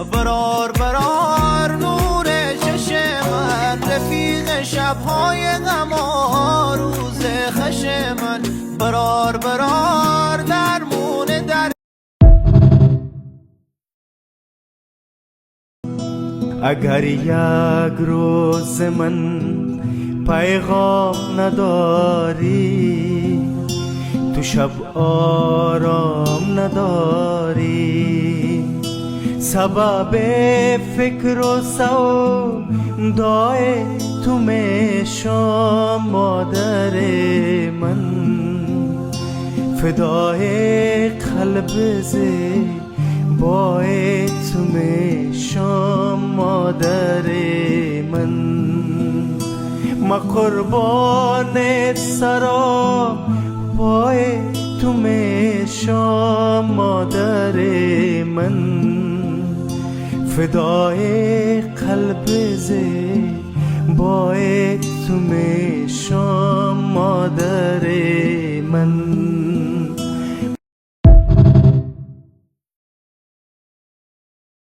برار برار نور چش من، رفیق شبهای غم و روز خش من. برار برار درمون در اگر یک روز من پیغام نداری، تو شب آرام نداری، سبب فکر و سودای تو میشم مادر من. فدای قلب زیبای تو میشم مادر من. ما قربان سرا پای تو میشم مادر من. فدای قلب زیبای تو میشم مادر